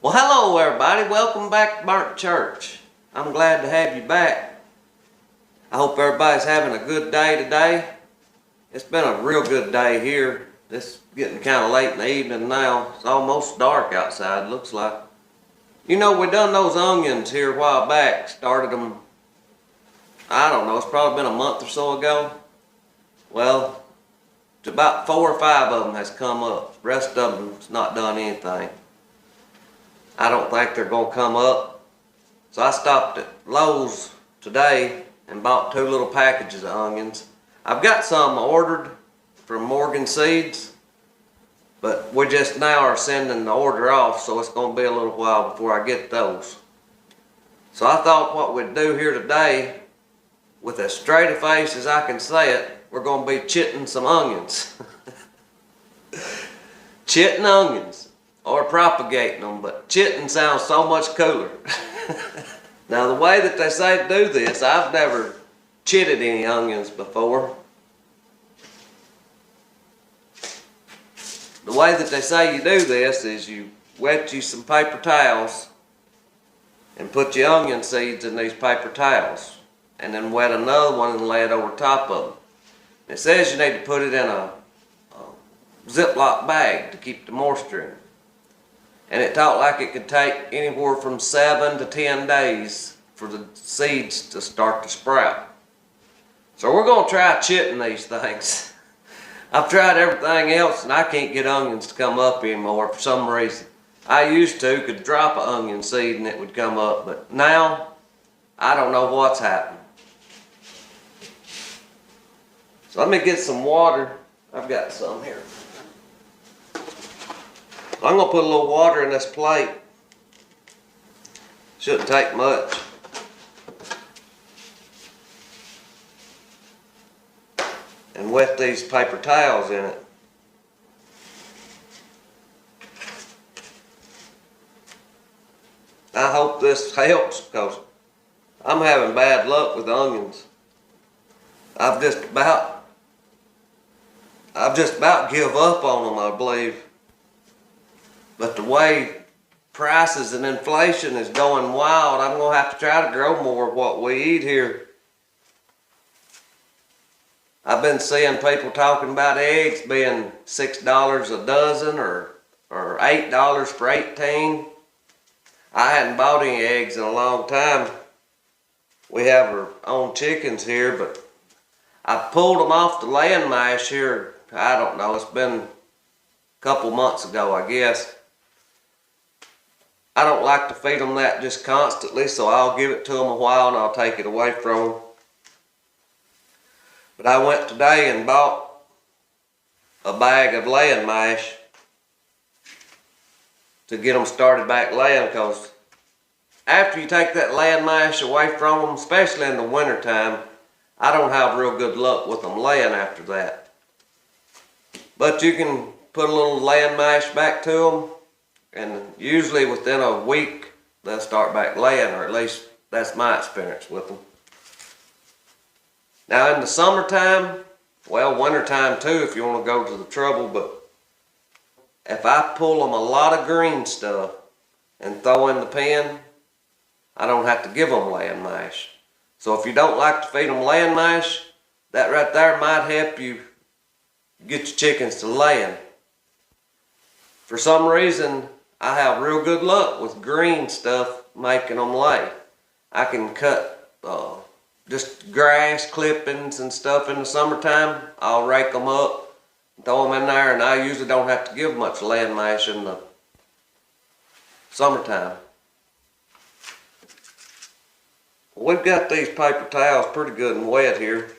Well, hello everybody. Welcome back to Burnt Church. I'm glad to have you back. I hope everybody's having a good day today. It's been a real good day here. It's getting kind of late in the evening now. It's almost dark outside, looks like. You know, we done those onions here a while back. Started them, I don't know, it's probably been a month or so ago. Well, it's about 4 or 5 of them has come up. The rest of them's not done anything. I don't think they're going to come up. So I stopped at Lowe's today and bought 2 little packages of onions. I've got some ordered from Morgan Seeds, but we just now are sending the order off, so it's going to be a little while before I get those. So I thought what we'd do here today, with as straight a face as I can say it, we're going to be chitting some onions. Chitting onions. Or propagating them, but chitting sounds so much cooler. Now the way that they say to do this, I've never chitted any onions before. The way that they say you do this is you wet you some paper towels and put your onion seeds in these paper towels, and then wet another one and lay it over top of them. It says you need to put it in a Ziploc bag to keep the moisture in it. And it talked like it could take anywhere from 7 to 10 days for the seeds to start to sprout. So we're going to try chitting these things. I've tried everything else and I can't get onions to come up anymore for some reason. I used to could drop an onion seed and it would come up, but now I don't know what's happened. So let me get some water. I've got some here. I'm going to put a little water in this plate. Shouldn't take much. And wet these paper towels in it. I hope this helps because I'm having bad luck with onions. I've just about give up on them, I believe. But the way prices and inflation is going wild, I'm going to have to try to grow more of what we eat here. I've been seeing people talking about eggs being $6 a dozen or $8 for 18. I hadn't bought any eggs in a long time. We have our own chickens here, but I pulled them off the laying mash here, I don't know, it's been a couple months ago, I guess. I don't like to feed them that just constantly, so I'll give it to them a while and I'll take it away from them. But I went today and bought a bag of laying mash to get them started back laying, because after you take that laying mash away from them, especially in the wintertime, I don't have real good luck with them laying after that. But you can put a little laying mash back to them, and usually within a week, they'll start back laying, or at least that's my experience with them. Now in the summertime, well, wintertime too if you want to go to the trouble, but if I pull them a lot of green stuff and throw in the pen, I don't have to give them laying mash. So if you don't like to feed them laying mash, that right there might help you get your chickens to laying. For some reason, I have real good luck with green stuff making them lay. I can cut just grass clippings and stuff in the summertime. I'll rake them up, throw them in there, and I usually don't have to give much laying mash in the summertime. We've got these paper towels pretty good and wet here.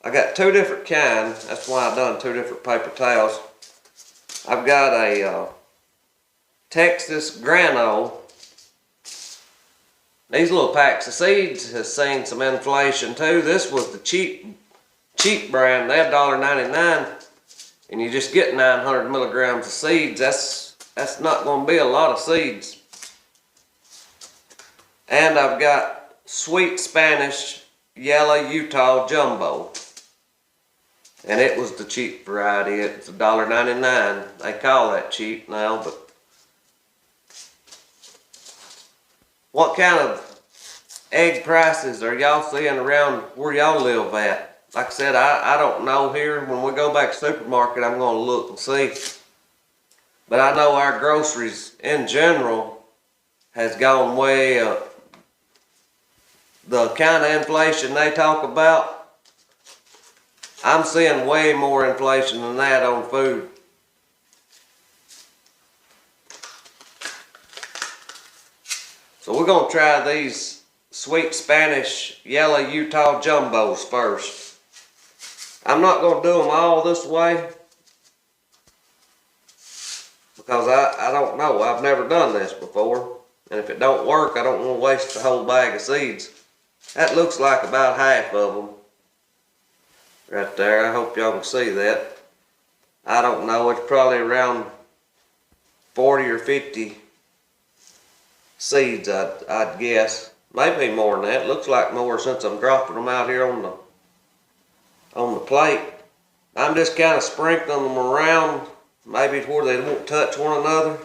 I got 2 different kinds. That's why I've done 2 different paper towels. I've got a Texas grano. These little packs of seeds has seen some inflation too. This was the cheap brand. They're $1.99, and you just get 900 milligrams of seeds. That's not going to be a lot of seeds. And I've got Sweet Spanish Yellow Utah Jumbo. And it was the cheap variety. It's $1.99. They call that cheap now, but what kind of egg prices are y'all seeing around where y'all live at? Like I said, I don't know here. When we go back to the supermarket, I'm going to look and see. But I know our groceries in general has gone way up. The kind of inflation they talk about, I'm seeing way more inflation than that on food. So we're going to try these sweet Spanish yellow Utah jumbos first. I'm not going to do them all this way because I don't know. I've never done this before. And if it don't work, I don't want to waste the whole bag of seeds. That looks like about half of them right there. I hope y'all can see that. I don't know. It's probably around 40 or 50 seeds, I'd guess. Maybe more than that. It looks like more since I'm dropping them out here on the plate. I'm just kind of sprinkling them around, maybe to where they won't touch one another.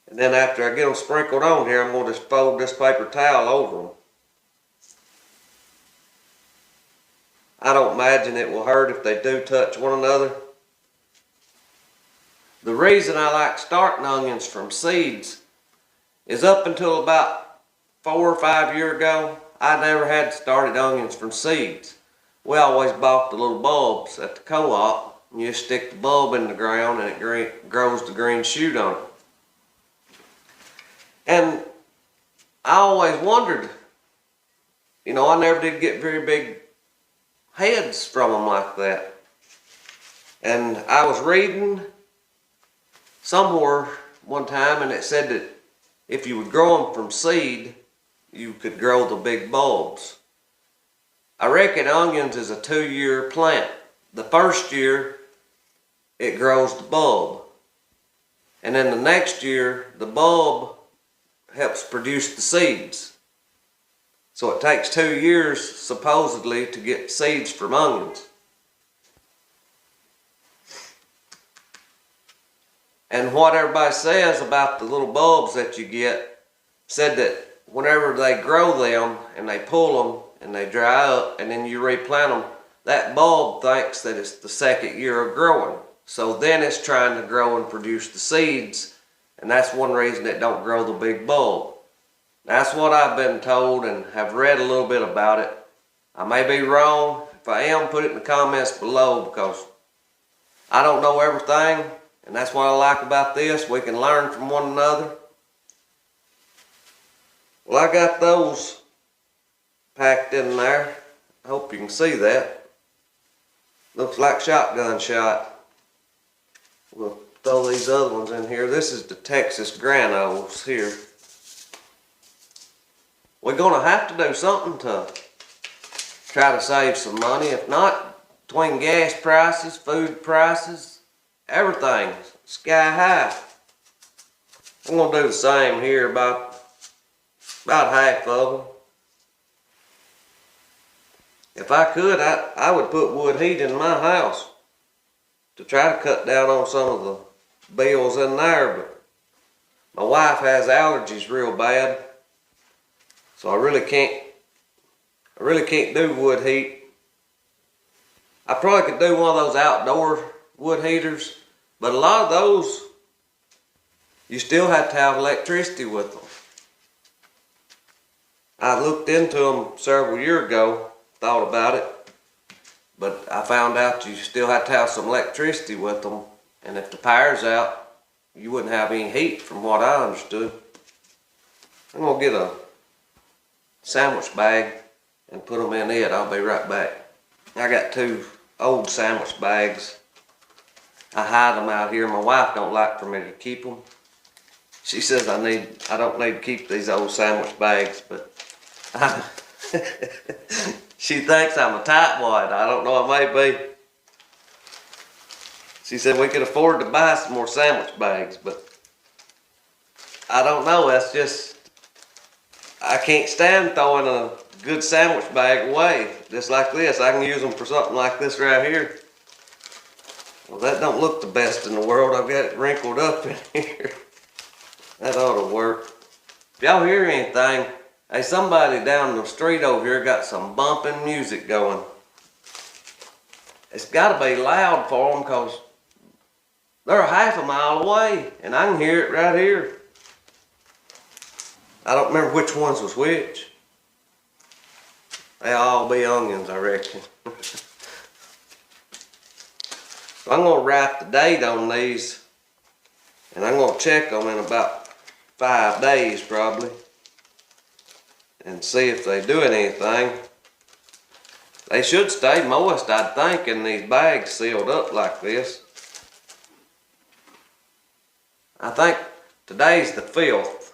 And then after I get them sprinkled on here, I'm going to just fold this paper towel over them. I don't imagine it will hurt if they do touch one another. The reason I like starting onions from seeds is up until about 4 or 5 years ago, I never had started onions from seeds. We always bought the little bulbs at the co-op. You just stick the bulb in the ground and it grows the green shoot on it. And I always wondered, you know, I never did get very big heads from them like that. And I was reading somewhere one time and it said that if you would grow them from seed, you could grow the big bulbs. I reckon onions is a 2-year plant. The first year, it grows the bulb. And then the next year, the bulb helps produce the seeds. So it takes 2 years, supposedly, to get seeds from onions. And what everybody says about the little bulbs that you get, said that whenever they grow them and they pull them and they dry up and then you replant them, that bulb thinks that it's the second year of growing. So then it's trying to grow and produce the seeds, and that's one reason it don't grow the big bulb. That's what I've been told and have read a little bit about it. I may be wrong. If I am, put it in the comments below because I don't know everything, and that's what I like about this. We can learn from one another. Well, I got those packed in there. I hope you can see that. Looks like shotgun shot. We'll throw these other ones in here. This is the Texas granules here. We're going to have to do something to try to save some money. If not, between gas prices, food prices, everything, sky high. I'm going to do the same here, about half of them. If I could, I would put wood heat in my house to try to cut down on some of the bills in there, but my wife has allergies real bad, so I really can't do wood heat. I probably could do one of those outdoor wood heaters, but a lot of those you still have to have electricity with them. I looked into them several years ago, thought about it, but I found out you still have to have some electricity with them, and if the power's out, you wouldn't have any heat from what I understood. I'm going to get a sandwich bag and put them in it. I'll be right back. I got 2 old sandwich bags. I hide them out here. My wife don't like for me to keep them. She says I don't need to keep these old sandwich bags, but she thinks I'm a tightwad. I don't know, I may be. She said we could afford to buy some more sandwich bags, but I don't know. That's just, I can't stand throwing a good sandwich bag away, just like this. I can use them for something like this right here. Well, that don't look the best in the world. I've got it wrinkled up in here. That ought to work. If y'all hear anything, hey, somebody down the street over here got some bumping music going. It's got to be loud for them because they're half a mile away and I can hear it right here. I don't remember which ones was which. They'll all be onions, I reckon. So I'm going to write the date on these and I'm going to check them in about 5 days probably and see if they're doing anything. They should stay moist, I'd think, in these bags sealed up like this. I think today's the 5th.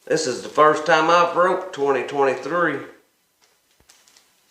This is the first time I've wrote 2023. It's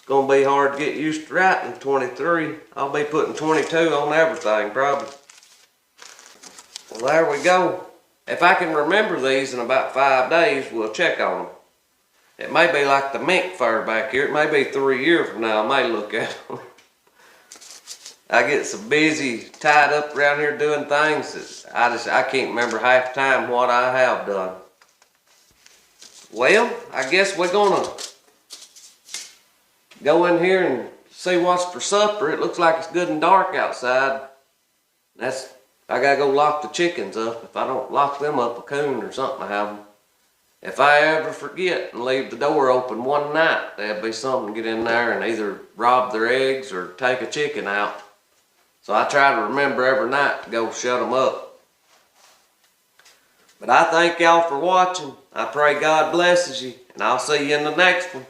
gonna be hard to get used to writing 23. I'll be putting 22 on everything probably. Well, there we go. If I can remember these in about 5 days, we'll check on them. It may be like the mink fur back here. It may be 3 years from now. I may look at them. I get so busy tied up around here doing things that I can't remember half the time what I have done. Well, I guess we're gonna go in here and see what's for supper. It looks like it's good and dark outside. I gotta go lock the chickens up. If I don't lock them up, a coon or something will have them. If I ever forget and leave the door open one night, there'll be something to get in there and either rob their eggs or take a chicken out. So I try to remember every night to go shut them up. But I thank y'all for watching. I pray God blesses you, and I'll see you in the next one.